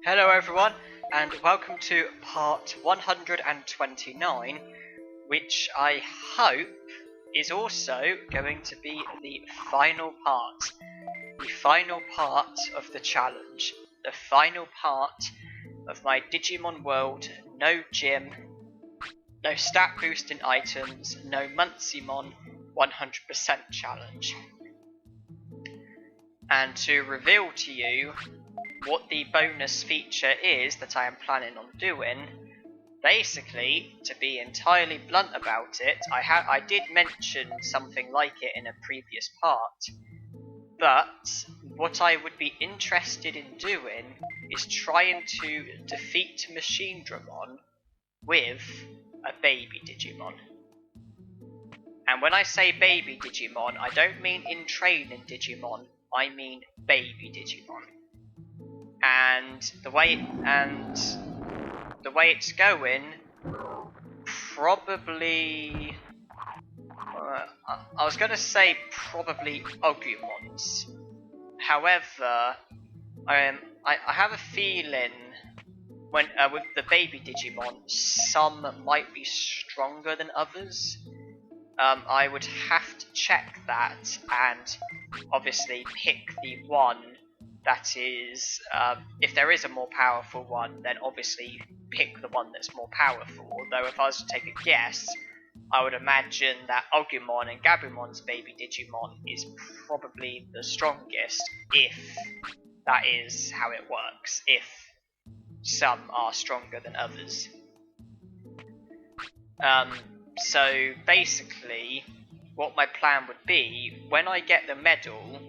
Hello everyone, and welcome to part 129, which I hope is also going to be the final part. The final part of the challenge. The final part of my Digimon World, no gym, no stat boosting items, no Monzaemon 100% challenge. And to reveal to you what the bonus feature is that I am planning on doing, basically, to be entirely blunt about it, I did mention something like it in a previous part, but what I would be interested in doing is trying to defeat Machinedramon with a baby Digimon. And when I say baby Digimon, I don't mean in training Digimon, I mean baby Digimon. And the way it's going, probably I was gonna say probably Agumons. However, I have a feeling when with the baby Digimon, some might be stronger than others. I would have to check that and obviously pick the one that is, if there is a more powerful one, then obviously pick the one that's more powerful. Although if I was to take a guess, I would imagine that Agumon and Gabumon's baby Digimon is probably the strongest, if that is how it works, if some are stronger than others. So basically, what my plan would be, when I get the medal,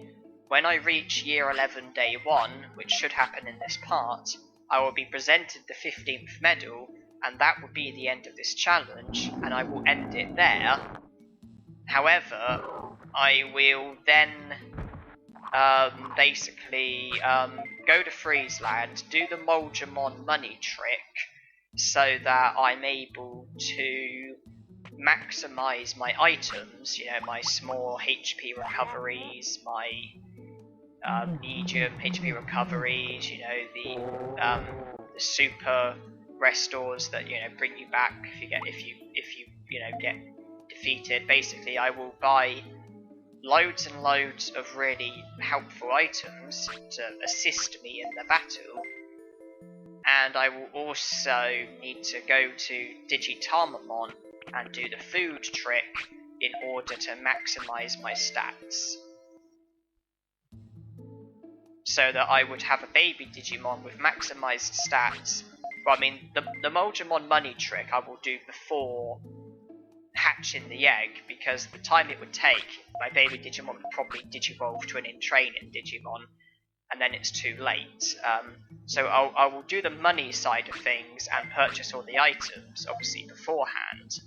when I reach year 11 day 1, which should happen in this part, I will be presented the 15th medal, and that will be the end of this challenge, and I will end it there. However, I will then basically go to Friesland, do the Monzaemon money trick, so that I'm able to maximize my items, my small HP recoveries, my medium HP recoveries, the super restores that bring you back if you get defeated. Basically, I will buy loads and loads of really helpful items to assist me in the battle, and I will also need to go to Digitamamon and do the food trick in order to maximize my stats, so that I would have a baby Digimon with maximized stats. Well, I mean, the Monzaemon money trick I will do before hatching the egg, because the time it would take, my baby Digimon would probably digivolve to an in-training Digimon, and then it's too late. So I will do the money side of things and purchase all the items, obviously, beforehand.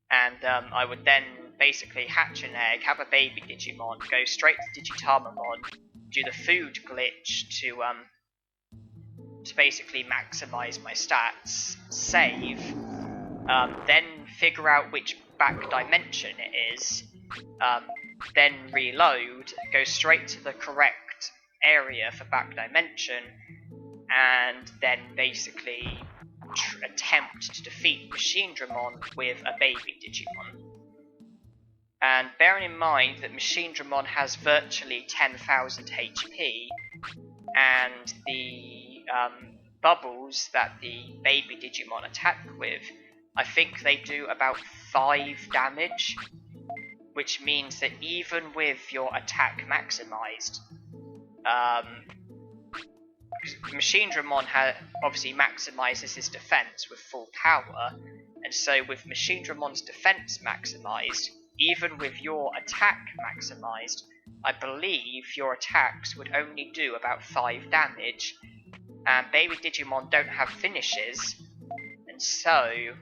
And I would then basically hatch an egg, have a baby Digimon, go straight to Digitamamon, do the food glitch to basically maximize my stats, save, then figure out which back dimension it is, then reload, go straight to the correct area for back dimension, and then basically attempt to defeat Machinedramon with a baby Digimon. And bearing in mind that Machinedramon has virtually 10,000 HP, and the bubbles that the baby Digimon attack with, I think they do about 5 damage, which means that even with your attack maximized, Machinedramon obviously maximizes his defense with full power, and so with Machinedramon's defense maximized, even with your attack maximized, I believe your attacks would only do about 5 damage, and baby Digimon don't have finishes, and so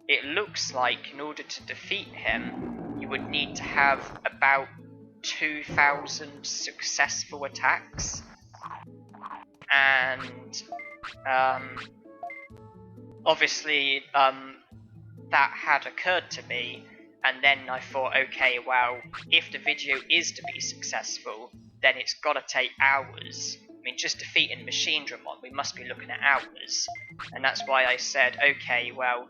it looks like in order to defeat him, you would need to have about 2,000 successful attacks, and obviously that had occurred to me, and then I thought, okay, well, if the video is to be successful, then it's gotta take hours. mean, just defeating Machinedramon, we must be looking at hours. And that's why I said, okay, well,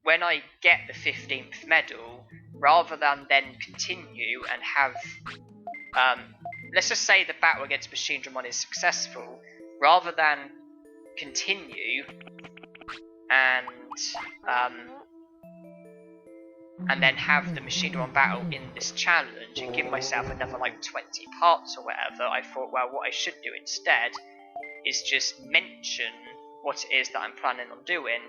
when I get the 15th medal, rather than then continue and have, let's just say the battle against Machinedramon is successful, rather than continue and then have the Machinedramon battle in this challenge and give myself another like 20 parts or whatever, I thought, well, what I should do instead is just mention what it is that I'm planning on doing,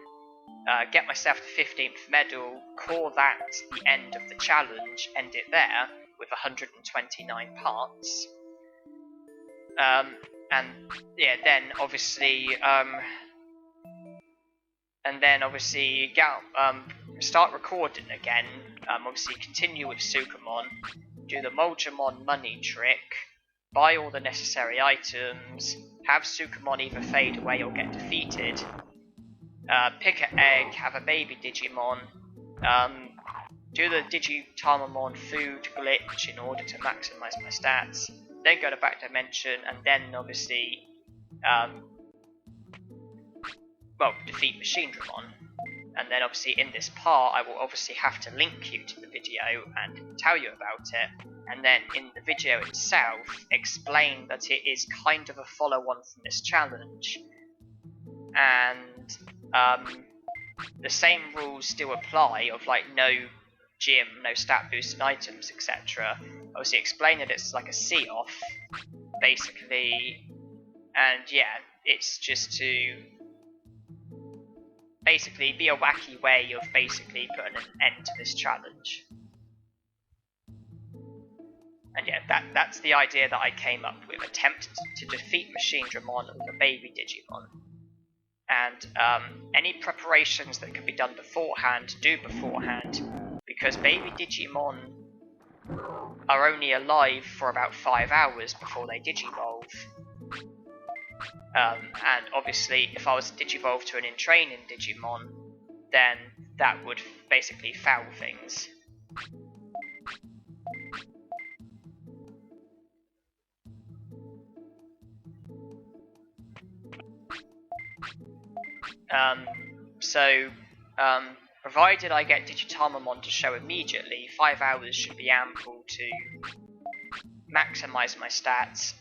get myself the 15th medal, call that the end of the challenge, end it there with 129 parts. And yeah, then obviously start recording again, obviously continue with Sukamon, do the Monzaemon money trick, buy all the necessary items, have Sukamon either fade away or get defeated, pick an egg, have a baby Digimon, do the Digitamamon food glitch in order to maximise my stats, then go to back dimension, and then obviously defeat Machinedramon. And then obviously in this part I will obviously have to link you to the video and tell you about it, and then in the video itself explain that it is kind of a follow-on from this challenge, and the same rules still apply of like no gym, no stat boosting items, etc. Obviously explain that it's like a see-off basically, and yeah, it's just to basically be a wacky way of basically putting an end to this challenge. And yeah, that's the idea that I came up with. Attempt to defeat Machinedramon with a baby Digimon. And any preparations that can be done beforehand, do beforehand, because baby Digimon are only alive for about 5 hours before they Digivolve. And obviously, if I was to Digivolve to an in-training Digimon, then that would basically foul things. Provided I get Digitamamon to show immediately, 5 hours should be ample to maximise my stats,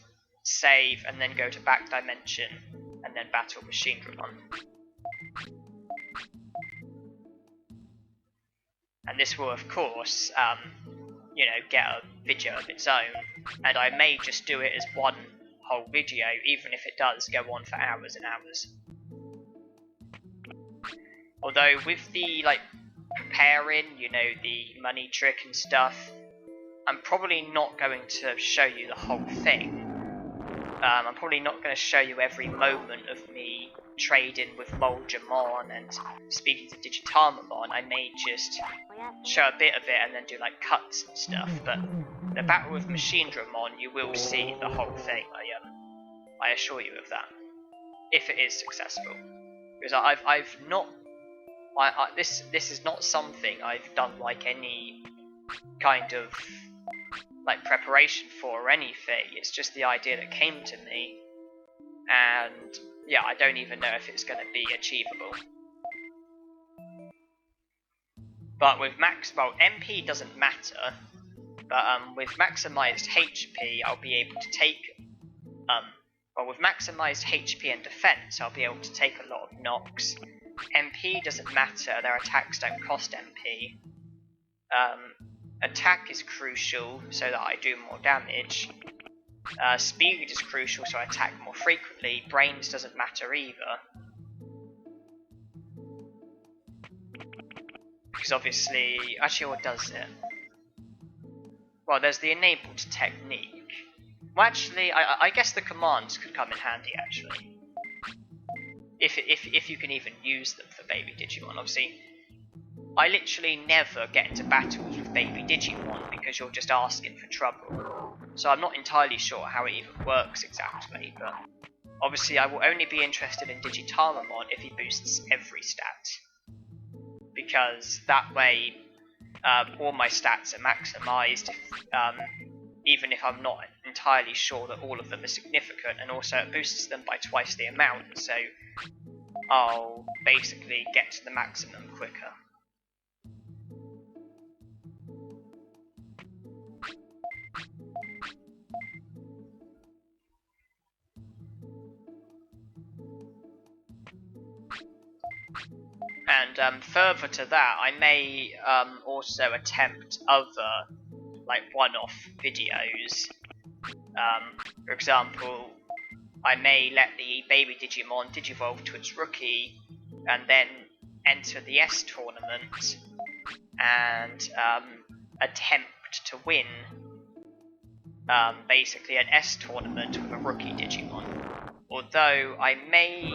save, and then go to back dimension, and then battle Machinedramon. And this will, of course, get a video of its own, and I may just do it as one whole video, even if it does go on for hours and hours. Although with the preparing, the money trick and stuff, I'm probably not going to show you the whole thing. I'm probably not going to show you every moment of me trading with Monzaemon and speaking to Digitamamon. I may just show a bit of it and then do cuts and stuff. But the battle with Machinedramon, you will see the whole thing. I assure you of that, if it is successful. Because I've not. This is not something I've done any kind of preparation for or anything. It's just the idea that came to me, and yeah, I don't even know if it's going to be achievable. But with MP doesn't matter, but with maximised HP, I'll be able to take with maximised HP and defense, I'll be able to take a lot of knocks. MP doesn't matter, their attacks don't cost MP. Attack is crucial so that I do more damage. Speed is crucial so I attack more frequently. Brains doesn't matter either, because obviously, actually, what does it? Well, there's the enabled technique. Well, actually, I guess the commands could come in handy, actually. If you can even use them for baby Digimon. Obviously, I literally never get into battles with baby Digimon because you're just asking for trouble. So I'm not entirely sure how it even works exactly, but obviously I will only be interested in Digitamamon if he boosts every stat. Because that way, all my stats are maximised, even if I'm not entirely sure that all of them are significant, and also it boosts them by twice the amount, so I'll basically get to the maximum quicker. And further to that, I may also attempt other, like, one-off videos. For example, I may let the baby Digimon digivolve to its rookie, and then enter the S tournament, and attempt to win basically an S tournament with a rookie Digimon. Although I may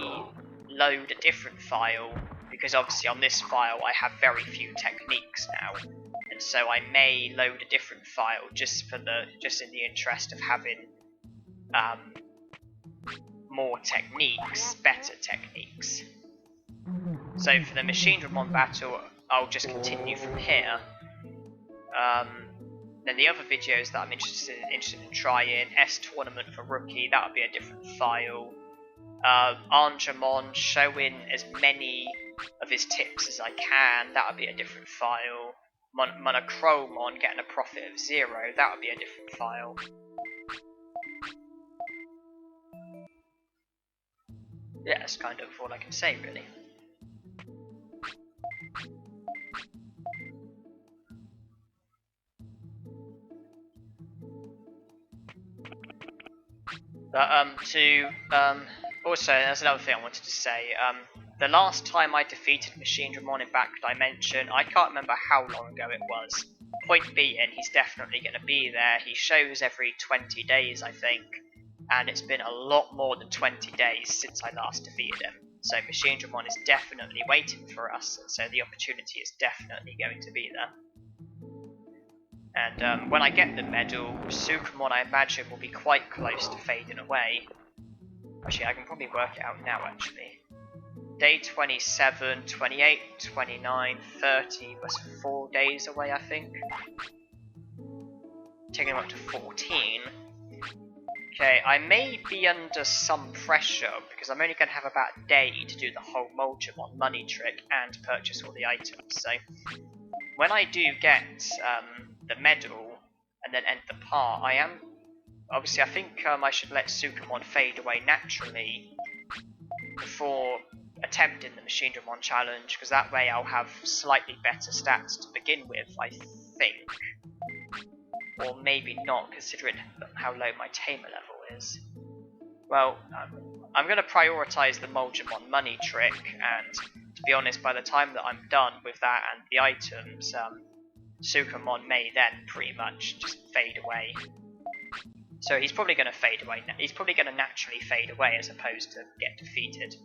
load a different file, because obviously on this file I have very few techniques now, and so I may load a different file just in the interest of having more techniques, better techniques. So for the Monzaemon battle, I'll just continue from here. Then the other videos that I'm interested in trying, S tournament for rookie, that would be a different file. Armours showing as many of his tips as I can, that would be a different file. Monochromon getting a profit of 0, that would be a different file. Yeah, that's kind of all I can say, really. But also, there's another thing I wanted to say. The last time I defeated Monzaemon in Back Dimension, I can't remember how long ago it was. Point being, he's definitely going to be there. He shows every 20 days, I think, and it's been a lot more than 20 days since I last defeated him. So Monzaemon is definitely waiting for us, and so the opportunity is definitely going to be there. And when I get the medal, Sukamon, I imagine, will be quite close to fading away. Actually, I can probably work it out now, actually. Day 27, 28, 29, 30 was 4 days away, I think. Taking him up to 14. Okay, I may be under some pressure, because I'm only going to have about a day to do the whole Monzaemon money trick and purchase all the items. So, when I do get the medal and then end the part, obviously I think I should let Sukamon fade away naturally before attempting the Monzaemon challenge, because that way I'll have slightly better stats to begin with, I think. Or maybe not, considering how low my tamer level is. Well, I'm going to prioritise the Monzaemon money trick, and to be honest, by the time that I'm done with that and the items, Sukamon may then pretty much just fade away. So he's probably going to fade away. He's probably going to naturally fade away as opposed to get defeated.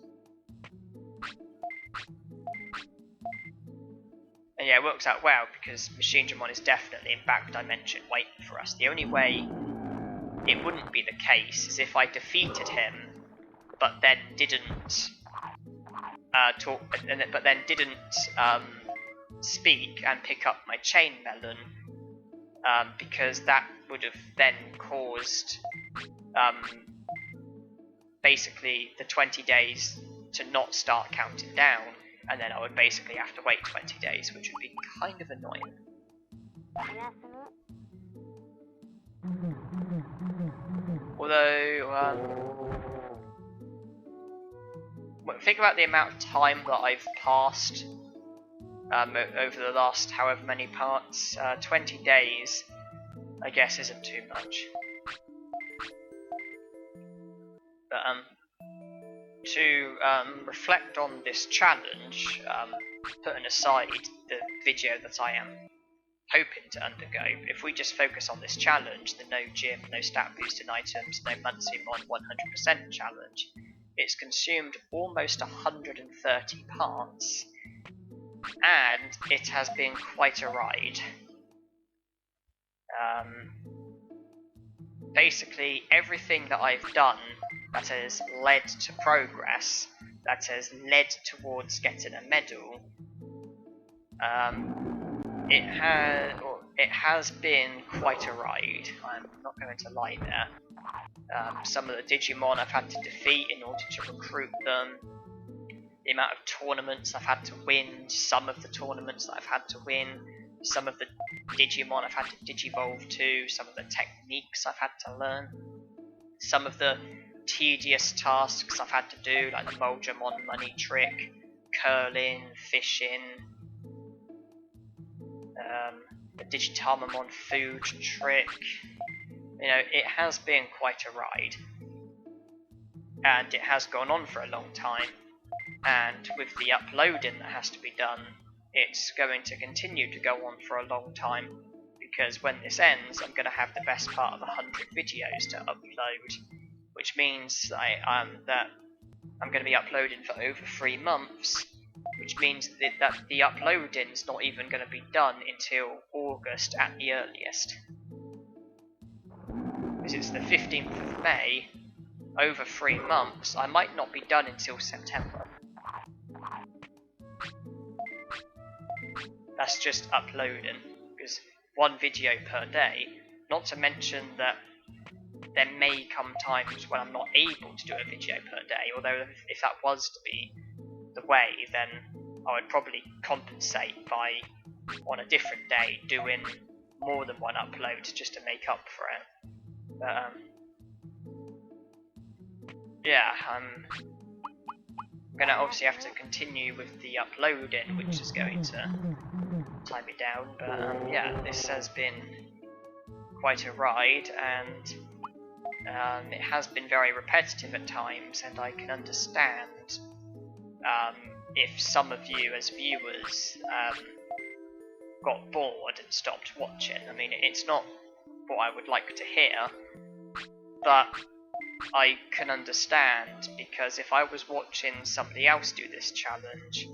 And yeah, it works out well because Monzaemon is definitely in Back Dimension waiting for us. The only way it wouldn't be the case is if I defeated him, but then didn't speak and pick up my chain melon, because that would have then caused basically the 20 days to not start counting down, and then I would basically have to wait 20 days, which would be kind of annoying. Although, think about the amount of time that I've passed over the last however many parts. 20 days, I guess, isn't too much. But to reflect on this challenge, putting aside the video that I am hoping to undergo, if we just focus on this challenge, the no gym, no stat boosting items, no Monzaemon 100% challenge, it's consumed almost 130 parts, and it has been quite a ride. Basically, everything that I've done that has led to progress, that has led it it has been quite a ride, I'm not going to lie there. Some of the Digimon I've had to defeat in order to recruit them, the amount of tournaments I've had to win, some of the tournaments that I've had to win, some of the Digimon I've had to Digivolve to, some of the techniques I've had to learn, some of the tedious tasks I've had to do, like the Monzaemon money trick, curling, fishing, the Digitamon food trick. You know, it has been quite a ride, and it has gone on for a long time, and with the uploading that has to be done, it's going to continue to go on for a long time, because when this ends, I'm going to have the best part of 100 videos to upload, which means that I'm going to be uploading for over 3 months, which means that the uploading is not even going to be done until August at the earliest. Because it's the 15th of May, over 3 months, I might not be done until September. That's just uploading, because 1 video per day, not to mention that there may come times when I'm not able to do a video per day, although if that was to be the way, then I would probably compensate by, on a different day, doing more than 1 upload just to make up for it. But, yeah, I'm gonna obviously have to continue with the uploading, which is going to time me down, but yeah, this has been quite a ride, and it has been very repetitive at times, and I can understand if some of you as viewers got bored and stopped watching. I mean, it's not what I would like to hear, but I can understand, because if I was watching somebody else do this challenge,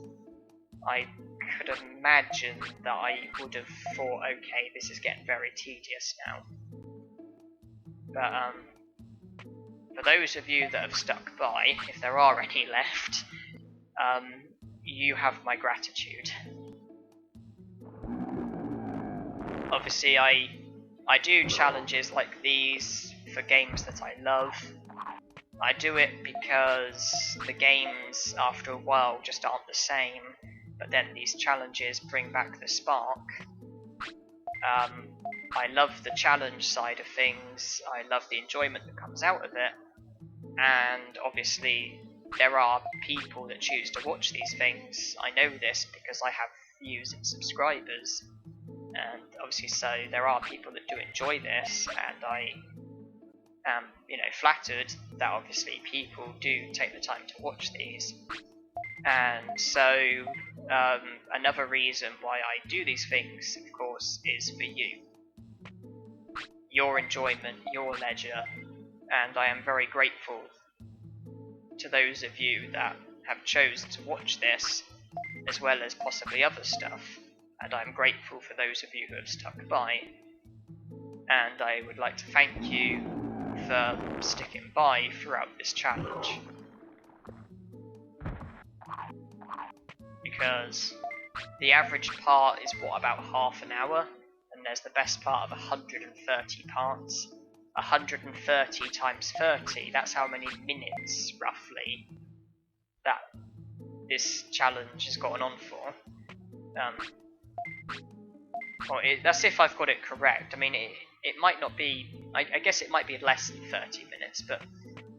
I could imagine that I would have thought, okay, this is getting very tedious now. But for those of you that have stuck by, if there are any left, you have my gratitude. Obviously, I do challenges like these for games that I love. I do it because the games, after a while, just aren't the same, but then these challenges bring back the spark. I love the challenge side of things, I love the enjoyment that comes out of it, and obviously there are people that choose to watch these things. I know this because I have views and subscribers, and obviously so there are people that do enjoy this, and I am, flattered that obviously people do take the time to watch these. And so another reason why I do these things, of course, is for you. Your enjoyment, your leisure, and I am very grateful to those of you that have chosen to watch this, as well as possibly other stuff, and I'm grateful for those of you who have stuck by, and I would like to thank you for sticking by throughout this challenge, because the average part is about half an hour, and there's the best part of 130 parts. 130 times 30, that's how many minutes, roughly, that this challenge has gone on for. That's if I've got it correct. I mean, it might not be, I guess it might be less than 30 minutes, but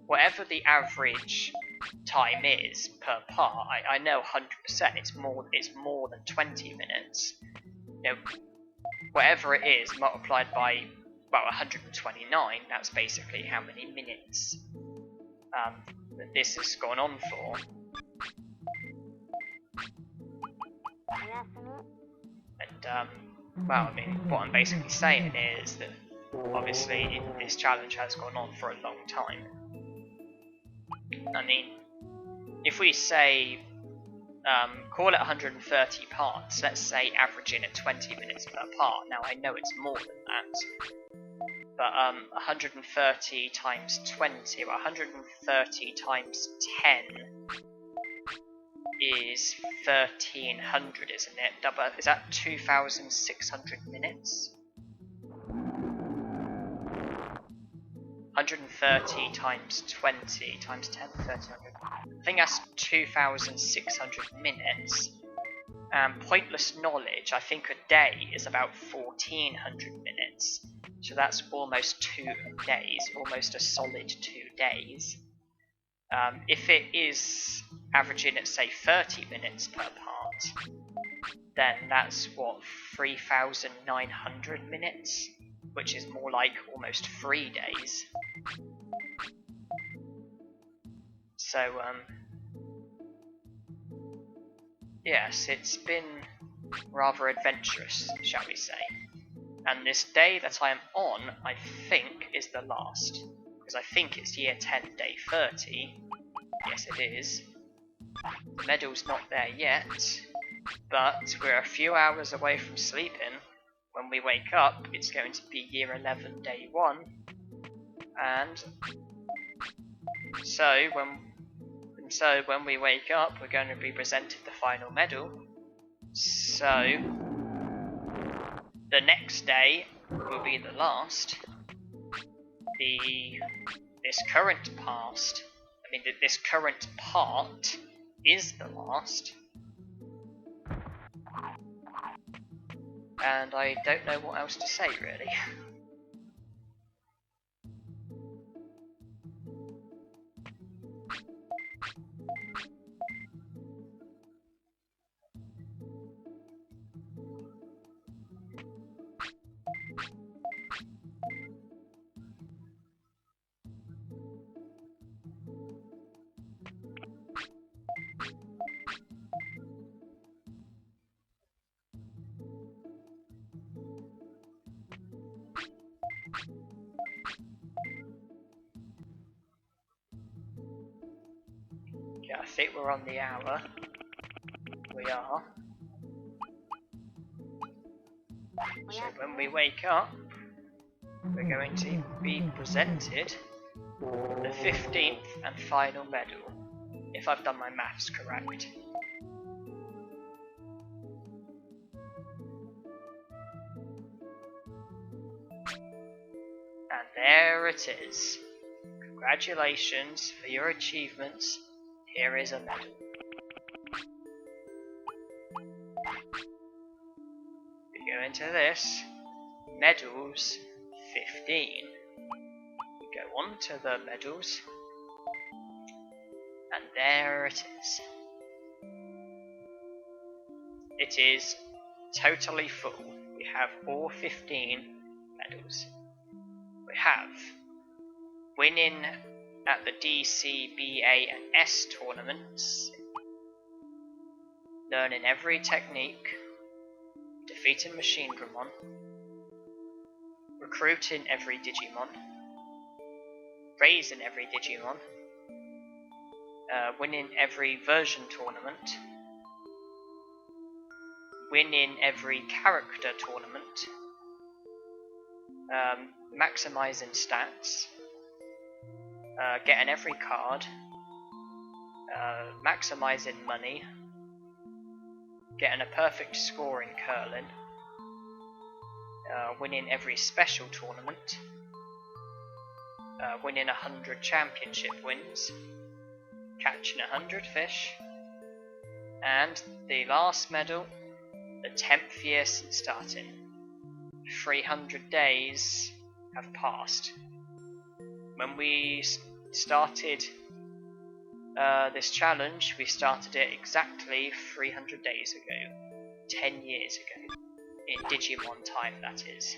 whatever the average time is per part, I know 100% it's more than 20 minutes. Whatever it is multiplied by 129, that's basically how many minutes that this has gone on for. And I mean, what I'm basically saying is that obviously this challenge has gone on for a long time. I mean, if we say call it 130 parts, let's say averaging at 20 minutes per part. Now I know it's more than that, but 130 times 20, or 130 times 10 is 1300, isn't it? Is that 2,600 minutes? 130 times 20 times 10, 1300. I think that's 2,600 minutes. And pointless knowledge, I think a day is about 1,400 minutes. So that's almost 2 days, almost a solid 2 days. If it is averaging at say 30 minutes per part, then that's what, 3,900 minutes, which is more like almost 3 days. So yes, it's been rather adventurous, shall we say. And this day that I am on, I think, is the last. Because I think it's year 10, day 30. Yes, it is. The medal's not there yet, but we're a few hours away from sleeping. When we wake up, it's going to be year 11, day 1. And so when we wake up, we're going to be presented the final medal. So the next day will be the last. This current part is the last. And I don't know what else to say, really. Yeah, I think we're on the hour. We are. So when we wake up, we're going to be presented the 15th and final medal, if I've done my maths correct. And there it is. Congratulations for your achievements. Here is a medal. We go into this. Medals 15. We go on to the medals. And there it is. It is totally full. We have all 15 medals. We have winning at the DC, BA and S tournaments, learning every technique, defeating Machinegramon, recruiting every Digimon, raising every Digimon, winning every version tournament, winning every character tournament, maximizing stats, getting every card, maximizing money, getting a perfect score in curling, winning every special tournament, winning 100 championship wins, catching 100 fish, and the last medal, the 10th year since starting. 300 days have passed. When we started this challenge, we started it exactly 300 days ago. 10 years ago. In Digimon time, that is.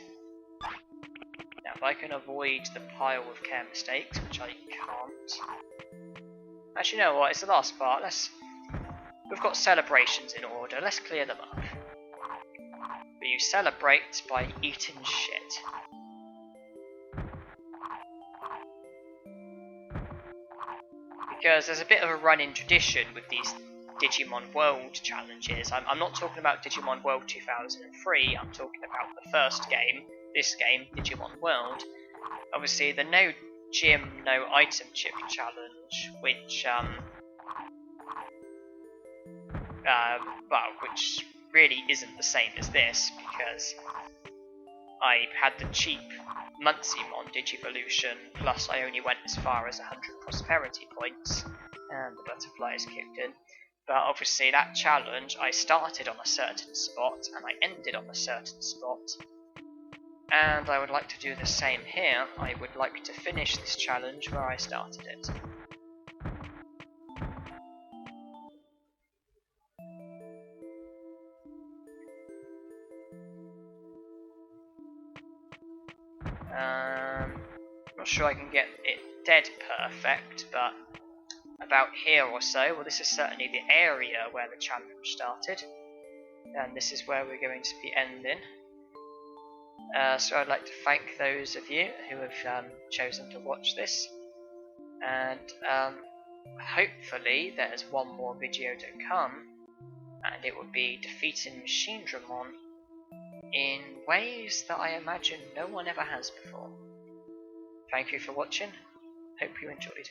Now, if I can avoid the pile of care mistakes, which I can't. Actually, you know what? It's the last part. We've got celebrations in order. Let's clear them up. But you celebrate by eating shit. Because there's a bit of a running tradition with these Digimon World challenges. I'm not talking about Digimon World 2003, I'm talking about the first game, this game, Digimon World. Obviously the no gym, no item chip challenge, which which really isn't the same as this, because I had the cheap Monzaemon Digivolution, plus I only went as far as 100 prosperity points, and the butterflies kicked in. But obviously that challenge, I started on a certain spot, and I ended on a certain spot. And I would like to do the same here. I would like to finish this challenge where I started it. I'm not sure I can get it dead perfect, but about here or so. Well, this is certainly the area where the challenge started, and this is where we're going to be ending. So I'd like to thank those of you who have chosen to watch this, and hopefully there's one more video to come, and it will be defeating Machine Dramon in ways that I imagine no one ever has before. Thank you for watching, hope you enjoyed.